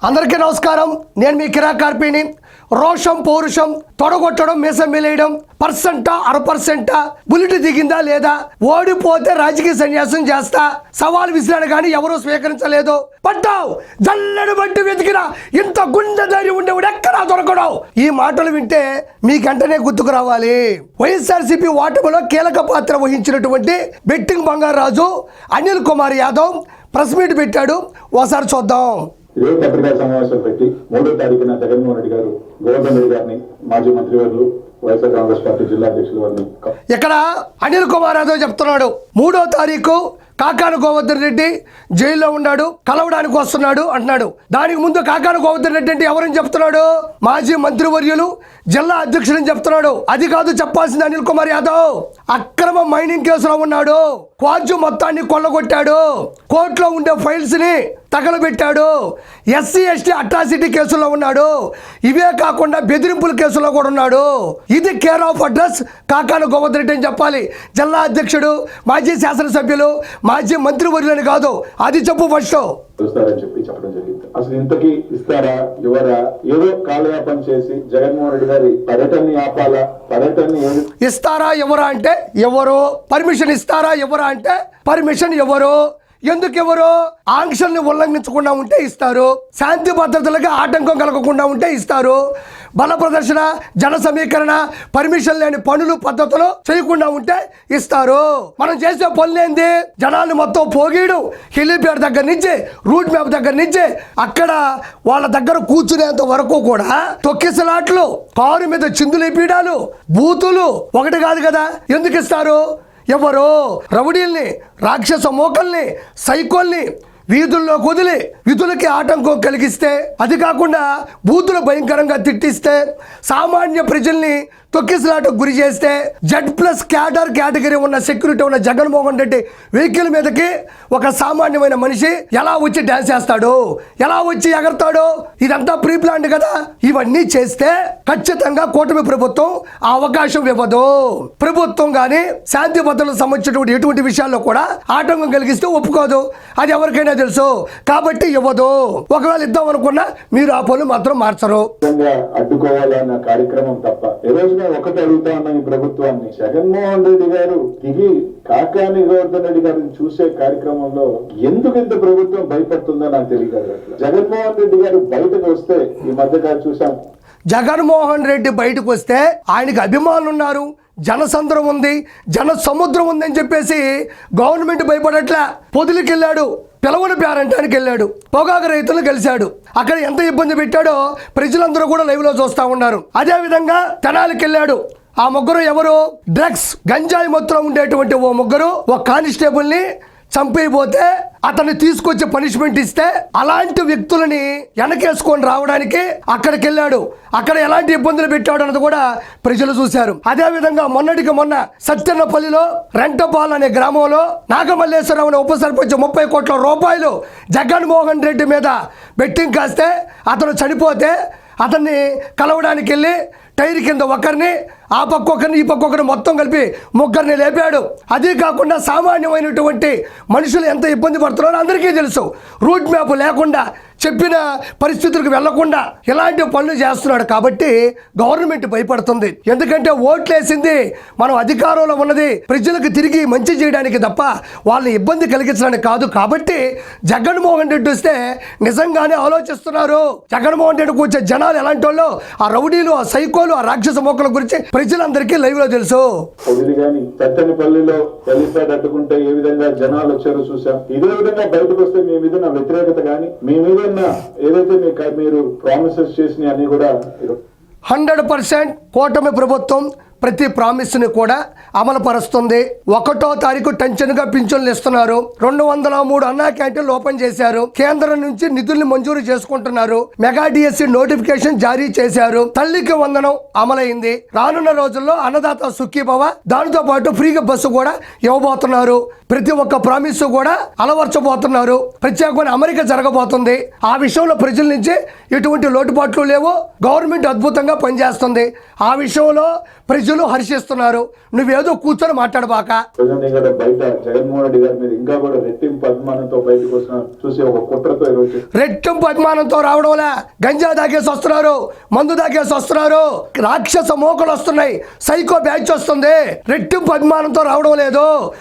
అందరికీ నమస్కారం. నేను మీ కిరాకార్పిని. రోషం పౌరుషం తొడగొట్టడం మీసం మెలేయడం పర్సెంటా 1% బుల్లెట్ దిగిందా లేదా, ఓడిపోతే రాజకీయ సన్యాసం చేస్తా సవాల్ విసిరాడు కానీ ఎవరూ స్వీకరించలేదు. పట్టావు జల్లెడు బట్టి వెతికినా ఇంత గుండె ధైర్యం ఉండేవాడు ఎక్కడా దొరకడం. ఈ మాటలు వింటే మీకంటనే గుర్తుకు రావాలి. వైఎస్ఆర్సీపీ ఓటమిలో కీలక పాత్ర వహించినటువంటి betting Bangaraju Anil Kumar Yadav press meet పెట్టాడు. ఒకసారి చూద్దాం. ఇదే పత్రికా సమావేశం పెట్టి 3వ తారీఖున జగన్మోహన్ రెడ్డి గారు గోవర్ధన్ రెడ్డి గారిని మాజీ మంత్రివర్యులు వైఎస్ఆర్ కాంగ్రెస్ పార్టీ జిల్లా అధ్యక్షులు వారిని ఇక్కడ అనిల్ కుమార్ యాదవ్ చెప్తున్నాడు 3వ తారీఖు కాకాని గోవర్ధన్ రెడ్డి జైల్లో ఉన్నాడు, కలవడానికి వస్తున్నాడు అంటున్నాడు. దానికి ముందు కాకాని గోవర్ధన్ రెడ్డి అంటే ఎవరని చెప్తున్నాడు? మాజీ మంత్రివర్యులు జిల్లా అధ్యక్షుడని చెప్తున్నాడు. అది కాదు చెప్పాల్సింది అనిల్ కుమార్ యాదవ్. అక్రమ మైనింగ్ కేసులో ఉన్నాడు, క్వాజు మొత్తాన్ని కొల్లగొట్టాడు, కోర్టులో ఉండే ఫైల్స్ ని తగలబెట్టాడు, ఎస్సీ ఎస్టీ అట్రాసిటీ కేసులో ఉన్నాడు, ఇవే కాకుండా బెదిరింపుల కేసులో కూడా ఉన్నాడు. ఇది care of address Kakani Govardhan Reddy అని చెప్పాలి. జిల్లా అధ్యక్షుడు, మాజీ శాసనసభ్యులు, మాజీ మంత్రివర్యులని కాదు, అది చెప్పు ఫస్ట్. చూస్తారని చెప్పడం జరిగింది. అసలు ఇంతకీ ఇస్తారా ఇవ్వరా? ఏదో కాలయాపన చేసి జగన్మోహన్ రెడ్డి గారి పర్యటనని ఆపాలా? పర్యటనని ఇస్తారా ఎవరా అంటే ఎవరు? పర్మిషన్ ఇస్తారా ఎవరా అంటే పర్మిషన్ ఎవరు? ఎందుకు ఎవరు? ఆంక్షల్ని ఉల్లంఘించకుండా ఉంటే ఇస్తారు, శాంతి భద్రతలకు ఆటంకం కలగకుండా ఉంటే ఇస్తారు, బల ప్రదర్శన జన సమీకరణ పర్మిషన్ లేని పనులు పద్ధతులు చేయకుండా ఉంటే ఇస్తారు. మనం చేసే పనులేంది? జనాన్ని మొత్తం పోగీడు, హెలిప్యాడ్ దగ్గర నుంచి రూట్ మ్యాప్ దగ్గర నుంచి అక్కడ వాళ్ళ దగ్గర కూర్చునేంత వరకు కూడా తొక్కిసలాట్లు, కారు మీద చిందులేపీడాలు, బూతులు ఒకటి కాదు కదా. ఎందుకు ఇస్తారు? ఎవరు? రౌడీల్ని, రాక్షస మోకల్ని, సైకోల్ని వీధుల్లో కుదిలి విధులకి ఆటంకం కలిగిస్తే, అది కాకుండా బూతులు భయంకరంగా తిట్టిస్తే, సామాన్య ప్రజల్ని తొక్కిసలాటకు గురి చేస్తే, Z+ కేటగిరీ ఉన్న సెక్యూరిటీ ఉన్న జగన్మోహన్ రెడ్డి వెహికల్ మీదకి ఒక సామాన్యమైన మనిషి ఎలా వచ్చి డ్యాన్స్ చేస్తాడు, ఎలా వచ్చి ఎగరతాడు? ఇదంతా ప్రీ ప్లాన్డ్ కదా. ఇవన్నీ చేస్తే ఖచ్చితంగా కూటమి ప్రభుత్వం ఆ అవకాశం ఇవ్వదు. ప్రభుత్వం కానీ శాంతి భద్రతలకు సంబంధించినటువంటి ఎటువంటి విషయాల్లో కూడా ఆటంకం కలిగిస్తే ఒప్పుకోదు. అది ఎవరికైనా తెలుసు కాబట్టి ఇవ్వదు. ఒకవేళ ఇద్దాం అనుకున్నా మీరు ఆ పనులు మాత్రం మార్చరు. అడ్డుకోవాలన్న కార్యక్రమం తప్ప ఒకటి అడుగుతా ఉన్న ఈ ప్రభుత్వాన్ని, జగన్మోహన్ రెడ్డి గారు దిగి కాకాని గోవర్ధన్ రెడ్డి గారిని చూసే కార్యక్రమంలో ఎందుకు ఇంత ప్రభుత్వం భయపడుతుందో నాకు తెలియదు. జగన్మోహన్ రెడ్డి గారు బయటకు వస్తే ఈ మధ్యగా చూసాం, జగన్మోహన్ రెడ్డి బయటకు వస్తే ఆయనకి అభిమానులు ఉన్నారు, జనసంద్రం ఉంది, జన సముద్రం ఉంది అని చెప్పేసి గవర్నమెంట్ భయపడట్లా. పొదులకి వెళ్ళాడు, పిలవని పేరంటానికి వెళ్ళాడు, పొగాకు రైతులను కలిశాడు. అక్కడ ఎంత ఇబ్బంది పెట్టాడో ప్రజలందరూ కూడా లైవ్ లో చూస్తా ఉన్నారు. అదే విధంగా తెనాలికి వెళ్ళాడు. ఆ ముగ్గురు ఎవరు? డ్రగ్స్ గంజాయి మొత్తం ఉండేటువంటి ఓ ముగ్గురు ఒక కానిస్టేబుల్ ని చంపైపోతే అతన్ని తీసుకొచ్చి పనిష్మెంట్ ఇస్తే అలాంటి వ్యక్తులని వెనకేసుకొని రావడానికి అక్కడికి వెళ్ళాడు. అక్కడ ఎలాంటి ఇబ్బందులు పెట్టాడు అన్నది కూడా ప్రజలు చూశారు. అదే విధంగా మొన్నటికి మొన్న సత్యన్నపల్లిలో రెంటపాల్ అనే గ్రామంలో నాగమల్లేశ్వరరావు అనే ఉప సర్పంచ్ 30 కోట్ల రూపాయలు జగన్మోహన్ రెడ్డి మీద బెట్టింగ్ కాస్తే అతను చనిపోతే అతన్ని కలవడానికి వెళ్ళి టైర్ కింద ఒకరిని, ఆ పక్క ఒకరిని, ఈ పక్క ఒకరిని మొత్తం కలిపి ముగ్గురిని లేపాడు. అదే కాకుండా సామాన్యమైనటువంటి మనుషులు ఎంత ఇబ్బంది పడుతున్నారో అందరికీ తెలుసు. రూట్ మ్యాప్ లేకుండా, చెప్పిన పరిస్థితులకు వెళ్లకుండా ఇలాంటి పనులు చేస్తున్నాడు. కాబట్టి గవర్నమెంట్ భయపడుతుంది. ఎందుకంటే ఓట్లేసింది మనం అధికారంలో ఉన్నది ప్రజలకు తిరిగి మంచి చేయడానికి తప్ప వాళ్ళని ఇబ్బంది కలిగించడానికి కాదు. కాబట్టి జగన్మోహన్ రెడ్డి వస్తే నిజంగానే ఆలోచిస్తున్నారు. జగన్మోహన్ రెడ్డి కూర్చే జనాలు ఎలాంటి వాళ్ళు, ఆ రౌడీలు, ఆ సైకోలు, ఆ రాక్షస మోకల గురించి ప్రజలందరికీ లైవ్ లో తెలుసు. సత్తెనపల్లిలో హెలిప్యాడ్ అడ్డుకుంటే ఏ విధంగా జనాలు వచ్చారో చూసాం. ఇదే విధంగా బయటకు వస్తే మీ మీద నా వ్యతిరేకత కానీ, మీ మీద ఏదైతే మీరు ప్రామిసెస్ చేసినవి అన్ని కూడా 100% కూటమి ప్రభుత్వం ప్రతి ప్రామిస్ని కూడా అమలు పరుస్తుంది. 1వ తారీఖు టెన్షన్గా పింఛన్లు ఇస్తున్నారు. 203 అన్నా క్యాంటీన్లు ఓపెన్ చేశారు. కేంద్రం నుంచి నిధుల్ని మంజూరు చేసుకుంటున్నారు. మెగా డిఎస్సి నోటిఫికేషన్ జారీ చేశారు. తల్లికి వందనం అమలైంది. రానున్న రోజుల్లో అన్నదాత సుఖీభవ, దానితో పాటు ఫ్రీగా బస్సు కూడా ఇవ్వబోతున్నారు. ప్రతి ఒక్క ప్రామిస్ కూడా అలవర్చబోతున్నారు. ప్రత్యేకమైన అమరిక జరగబోతుంది. ఆ విషయంలో ప్రజల నుంచి ఎటువంటి లోటుపాట్లు లేవు. గవర్నమెంట్ అద్భుతంగా పనిచేస్తుంది. ఆ విషయంలో ప్రజలు ప్రజలు హర్షిస్తున్నారు. నువ్వేదో కూర్చొని మాట్లాడబాక. ప్రజల్ని కూడా బయట జగన్మోహన్ రెడ్డి గారి మీద ఇంకా కూడా రెట్టింపు అభిమానంతో బయటకు వస్తున్న చూసి ఒక కుట్రతో ఈరోజు రెట్టింపు అభిమానంతో రావడంలా గంజా దాగేసి వస్తున్నారు, మందు దాగేసి వస్తున్నారు, రాక్షస మోకలు వస్తున్నాయి, సైకో బ్యాచ్ వస్తుంది. రెట్టింపు అభిమానంతో రావడం లేదు.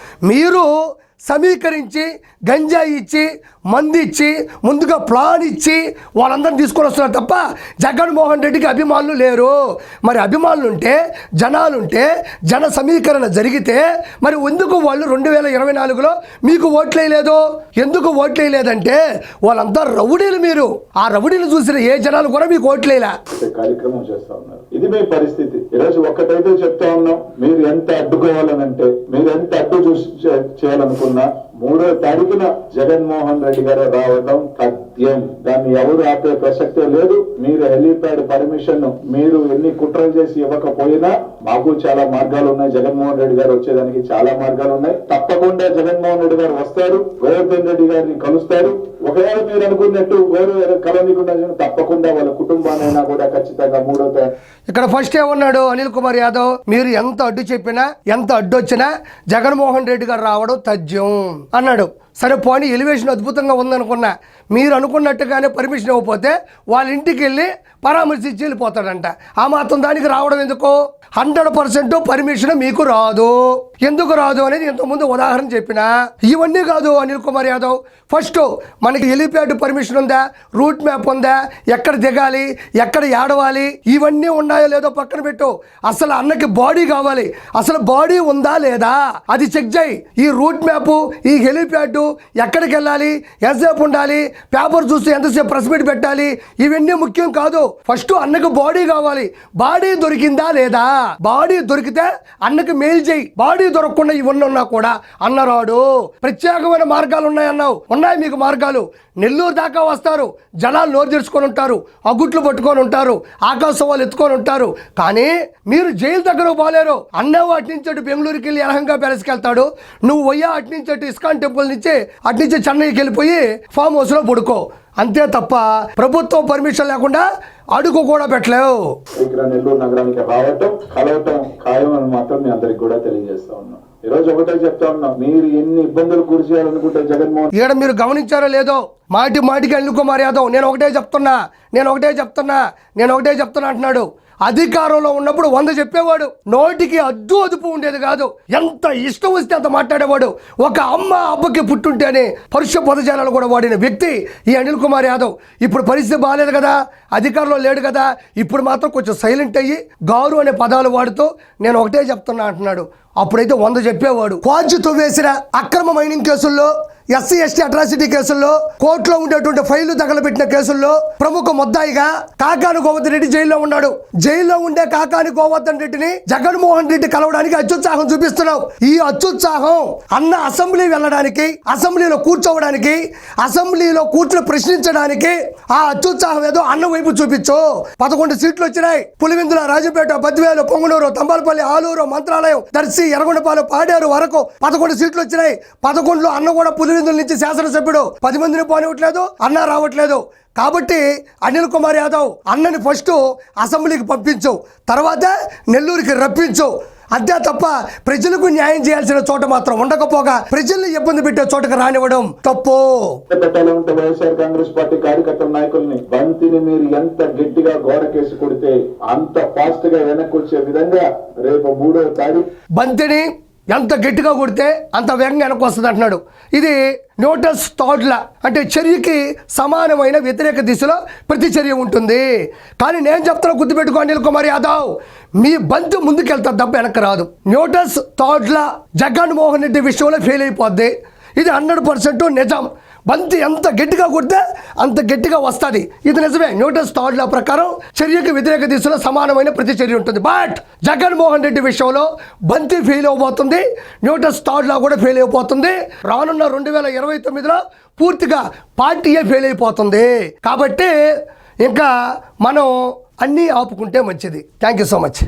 మీరు సమీకరించి గంజాయి ఇచ్చి మంది ఇచ్చి ముందుగా ప్లాన్ ఇచ్చి వాళ్ళందరినీ తీసుకొని వస్తున్నారు తప్ప జగన్మోహన్ రెడ్డికి అభిమానులు లేరు. మరి అభిమానులు ఉంటే జనాలుంటే జన సమీకరణ జరిగితే మరి ఎందుకు వాళ్ళు 2024లో మీకు ఓట్లేయలేదు? ఎందుకు ఓట్లేయలేదంటే వాళ్ళంతా రౌడీలు. మీరు ఆ రౌడీలు చూసిన ఏ జనాలు కూడా మీకు ఓట్లేలా కార్యక్రమం చేస్తా ఉన్నారు. ఇది మీ పరిస్థితి. ఈరోజు ఒక్కటైతే చెప్తా ఉన్నాం, మీరు ఎంత అడ్డుకోవాలనంటే, మీరు ఎంత అడ్డు చూసి చేయాలనుకున్నా 3వ తారీఖున జగన్మోహన్ రెడ్డి గారు రావడం తథ్యం. దాన్ని ఎవరు ఆపే ప్రసక్తే లేదు. మీరు హెలీప్యాడ్ పర్మిషన్ మీరు ఎన్ని కుట్రలు చేసి ఇవ్వకపోయినా మాకు చాలా మార్గాలు ఉన్నాయి. జగన్మోహన్ రెడ్డి గారు వచ్చేదానికి చాలా మార్గాలు ఉన్నాయి. తప్పకుండా జగన్మోహన్ రెడ్డి గారు వస్తారు, గోవర్ధన్ రెడ్డి గారిని కలుస్తారు. ఒకవేళ మీరు అనుకున్నట్టు వేరు కలవనీకుండా తప్పకుండా వాళ్ళ కుటుంబానైనా కూడా ఖచ్చితంగా 3వ తారీఖు. ఇక్కడ ఫస్ట్ ఏమన్నాడు అనిల్ కుమార్ యాదవ్, మీరు ఎంత అడ్డు చెప్పినా ఎంత అడ్డు వచ్చినా జగన్మోహన్ రెడ్డి గారు రావడం తథ్యం అన్నాడు. సరే పోనీ ఎలివేషన్ అద్భుతంగా ఉందనుకున్నా, మీరు అనుకున్నట్టుగానే పర్మిషన్ ఇవ్వకపోతే వాళ్ళ ఇంటికి వెళ్ళి పరామర్శించి వెళ్ళిపోతాడంట. ఆ మాత్రం దానికి రావడం ఎందుకు? 100% పర్మిషన్ మీకు రాదు. ఎందుకు రాదు అనేది ఇంతకుముందు ఉదాహరణ చెప్పిన. ఇవన్నీ కాదు అనిల్ కుమార్ యాదవ్. ఫస్ట్ మనకి హెలిప్యాడ్ పర్మిషన్ ఉందా, రూట్ మ్యాప్ ఉందా, ఎక్కడ దిగాలి, ఎక్కడ ఏడవాలి, ఇవన్నీ ఉన్నాయో లేదో పక్కన పెట్టు. అసలు అన్నకి బాడీ కావాలి. అసలు బాడీ ఉందా లేదా అది చెక్ చేయి. ఈ రూట్ మ్యాప్, ఈ హెలిప్యాడ్, ఎక్కడికి వెళ్ళాలి, ఎంతసేపు ఉండాలి, పేపర్ చూసి ఎంతసేపు ప్రెస్ మీట్ పెట్టాలి, ఇవన్నీ ముఖ్యం కాదు. ఫస్ట్ అన్నకు బాడీ కావాలి. బాడీ దొరికిందా లేదా? బాడీ దొరికితే అన్నకు మెయిల్ చేయి. బాడీ దొరకకుండా ఇవన్నీ ఉన్నా కూడా అన్నరాడు. ప్రత్యేకమైన మార్గాలు ఉన్నాయన్నావు. ఉన్నాయి మీకు మార్గాలు. నెల్లూరు దాకా వస్తారు, జనాలు నోరు తెరుచుకొని ఉంటారు, అగుట్లు పట్టుకొని ఉంటారు, ఆకాశవాళ్ళు ఎత్తుకొని ఉంటారు. కానీ మీరు జైలు దగ్గర పోలేరు. అన్నవు అటు నుంచి అటు బెంగళూరుకి వెళ్ళి ఎలహంగా ప్యాలెస్కి వెళ్తాడు. నువ్వు పోయా అటు నుంచి అటు ఇస్కాన్ టెంపుల్ నుంచి అటు నుంచి చెన్నైకి వెళ్ళిపోయి ఫామ్ హౌస్లో పడుకో. అంతే తప్ప ప్రభుత్వం పర్మిషన్ లేకుండా అడుగు కూడా పెట్టలేవు. ఇక్కడ నెల్లూరు నగరానికి రావటం కలవటం ఖాయం అని మాత్రం మీ అందరికి కూడా తెలియజేస్తా ఉన్నాం. ఈ రోజు ఒకటే చెప్తా ఉన్నాం, మీరు ఎన్ని ఇబ్బందులు గురి చేయాలనుకుంటే జగన్మోహన్ ఇక్కడ మీరు గమనించారో లేదో, మాటికి అనిల్ కుమార్ యాదవ్ నేను ఒకటే చెప్తున్నా అంటున్నాడు. అధికారంలో ఉన్నప్పుడు 100 చెప్పేవాడు, నోటికి అదుపు ఉండేది కాదు. ఎంత ఇష్టం వస్తే అంత మాట్లాడేవాడు. ఒక అమ్మ అబ్బకి పుట్టుంటేనే పరుష పదజాలాలు కూడా వాడిన వ్యక్తి ఈ అనిల్ కుమార్ యాదవ్. ఇప్పుడు పరిస్థితి బాగాలేదు కదా, అధికారంలో లేడు కదా, ఇప్పుడు మాత్రం కొంచెం సైలెంట్ అయ్యి గారు అనే పదాలు వాడుతూ నేను ఒకటే చెప్తున్నా అంటున్నాడు. అప్పుడైతే 100 చెప్పేవాడు. క్వాడ్జితో వేసిన అక్రమ మైనింగ్ కేసుల్లో, ఎస్సీ ఎస్టీ అట్రాసిటీ కేసుల్లో, కోర్టులో ఉండేటువంటి ఫైళ్లు తగలబెట్టిన కేసుల్లో ప్రముఖ ముద్దాయిగా కాకాని గోవర్ధన్ రెడ్డి జైల్లో ఉన్నాడు. జైల్లో ఉండే కాకాని గోవర్ధన్ రెడ్డిని జగన్మోహన్ రెడ్డి కలవడానికి అత్యుత్సాహం చూపిస్తున్నావు. ఈ అత్యుత్సాహం అన్న అసెంబ్లీ వెళ్ళడానికి, అసెంబ్లీలో కూర్చోవడానికి, అసెంబ్లీలో కూర్చుని ప్రశ్నించడానికి ఆ అత్యుత్సాహం ఏదో అన్న వైపు చూపించు. 11 సీట్లు వచ్చినాయి. పులివెందుల, రాజపేట, బద్వేలు, పొంగనూరు, తంబాలపల్లి, ఆలూరు, మంత్రాలయం, దర్శి, ఎర్రగొండపాలెం, పాడేరు వరకు 11 సీట్లు వచ్చినాయి. 11లో అన్న కూడా పులివెందుల నుంచి శాసనసభ్యుడు 10 మందిని పోనివ్వట్లేదు, అన్న రావట్లేదు. కాబట్టి అనిల్ కుమార్ యాదవ్ అన్నని ఫస్ట్ అసెంబ్లీకి పంపించు, తర్వాత నెల్లూరుకి రప్పించు. అంతే తప్ప ప్రజలకు న్యాయం చేయాల్సిన చోట మాత్రం ఉండకపోగా ప్రజల్ని ఇబ్బంది పెట్టే చోటకు రానివ్వడం తప్పు. పెట్టాలంటే వైఎస్ఆర్ కాంగ్రెస్ పార్టీ కార్యకర్తల నాయకుల్ని బంతిని మీరు ఎంత గట్టిగా గోడకేసి కొడితే అంత ఫాస్ట్ గా వెనక్కి వచ్చే విధంగా రేపు 3వ తారీఖు బంతిని ఎంత గట్టిగా కొడితే అంత వేగంగా వెనక్కి వస్తుంది అంటున్నాడు. ఇది న్యూటన్స్ థాట్లా, అంటే చర్యకి సమానమైన వ్యతిరేక దిశలో ప్రతిచర్య ఉంటుంది. కానీ నేను చెప్తున్నా, గుర్తుపెట్టుకో అనిల్ కుమార్ యాదవ్, మీ బంతి ముందుకెళ్తా తప్ప వెనక్కి రాదు. న్యూటన్స్ థాట్లా జగన్మోహన్ రెడ్డి విషయంలో ఫెయిల్ అయిపోద్ది. ఇది 100% నిజం. బంతి ఎంత గట్టిగా కొడితే అంత గట్టిగా వస్తుంది. ఇది నిజమే. న్యూటన్స్ థర్డ్ లా ప్రకారం చర్యకి వ్యతిరేక దిశలో సమానమైన ప్రతిచర్య ఉంటుంది. బట్ జగన్మోహన్ రెడ్డి విషయంలో బంతి ఫెయిల్ అవబోతుంది, న్యూటన్స్ థర్డ్ లా కూడా ఫెయిల్ అయిపోతుంది. రానున్న 2029లో పూర్తిగా పార్టీయే ఫెయిల్ అయిపోతుంది. కాబట్టి ఇంకా మనం అన్నీ ఆపుకుంటే మంచిది. Thank you so much.